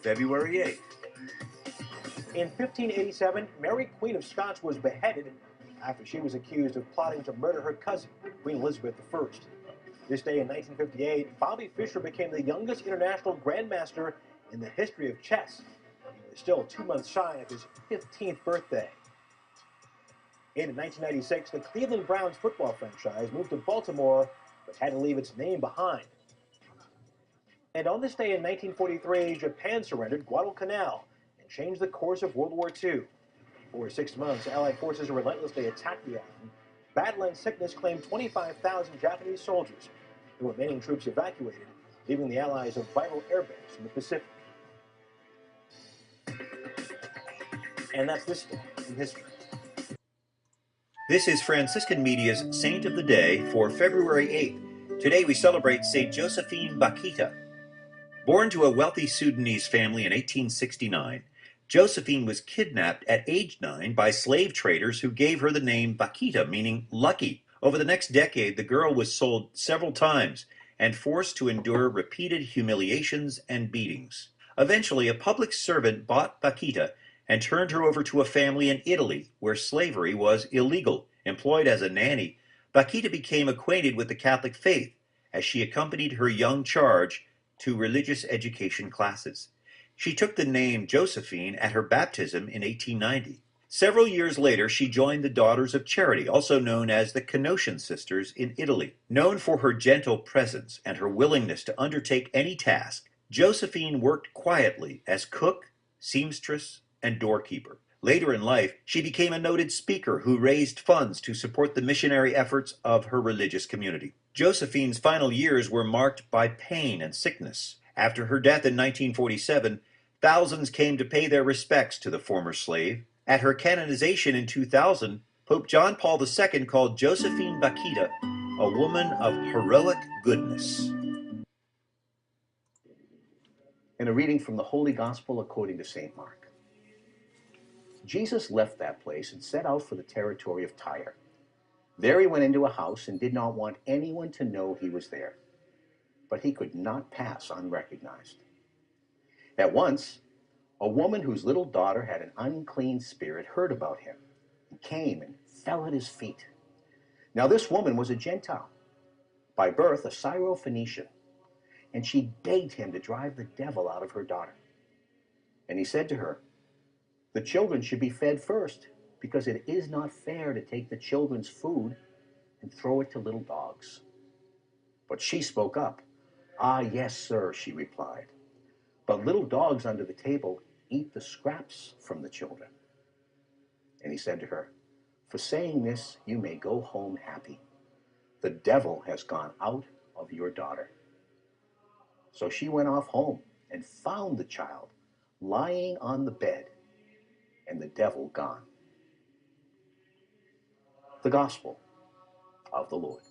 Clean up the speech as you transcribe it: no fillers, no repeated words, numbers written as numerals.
February 8th. In 1587, Mary, Queen of Scots, was beheaded after she was accused of plotting to murder her cousin, Queen Elizabeth I. This day in 1958, Bobby Fischer became the youngest international grandmaster in the history of chess. He was still 2 months shy of his 15th birthday. In 1996, the Cleveland Browns football franchise moved to Baltimore, but had to leave its name behind. And on this day in 1943, Japan surrendered Guadalcanal and changed the course of World War II. For 6 months, Allied forces relentlessly attacked the island. Badlands sickness claimed 25,000 Japanese soldiers. The remaining troops evacuated, leaving the Allies a vital airbase in the Pacific. And that's this day in history. This is Franciscan Media's Saint of the Day for February 8th. Today we celebrate St. Josephine Bakhita. Born to a wealthy Sudanese family in 1869, Josephine was kidnapped at age 9 by slave traders who gave her the name Bakhita, meaning lucky. Over the next decade, the girl was sold several times and forced to endure repeated humiliations and beatings. Eventually, a public servant bought Bakhita and turned her over to a family in Italy, where slavery was illegal. Employed as a nanny, Bakhita became acquainted with the Catholic faith as she accompanied her young charge to religious education classes. She took the name Josephine at her baptism in 1890. Several years later, she joined the Daughters of Charity, also known as the Canossian Sisters, in Italy. Known for her gentle presence and her willingness to undertake any task, Josephine worked quietly as cook, seamstress, and doorkeeper. Later in life, she became a noted speaker who raised funds to support the missionary efforts of her religious community. Josephine's final years were marked by pain and sickness. After her death in 1947, thousands came to pay their respects to the former slave. At her canonization in 2000, Pope John Paul II called Josephine Bakhita a woman of heroic goodness. In a reading from the Holy Gospel according to St. Mark. Jesus left that place and set out for the territory of Tyre. There he went into a house and did not want anyone to know he was there, but he could not pass unrecognized. At once, a woman whose little daughter had an unclean spirit heard about him and came and fell at his feet. Now this woman was a Gentile, by birth a Syro-Phoenician, and she begged him to drive the devil out of her daughter. And he said to her, "The children should be fed first, because it is not fair to take the children's food and throw it to little dogs." But she spoke up. "Ah, yes, sir," she replied. "But little dogs under the table eat the scraps from the children." And he said to her, "For saying this, you may go home happy. The devil has gone out of your daughter." So she went off home and found the child lying on the bed and the devil gone. The Gospel of the Lord.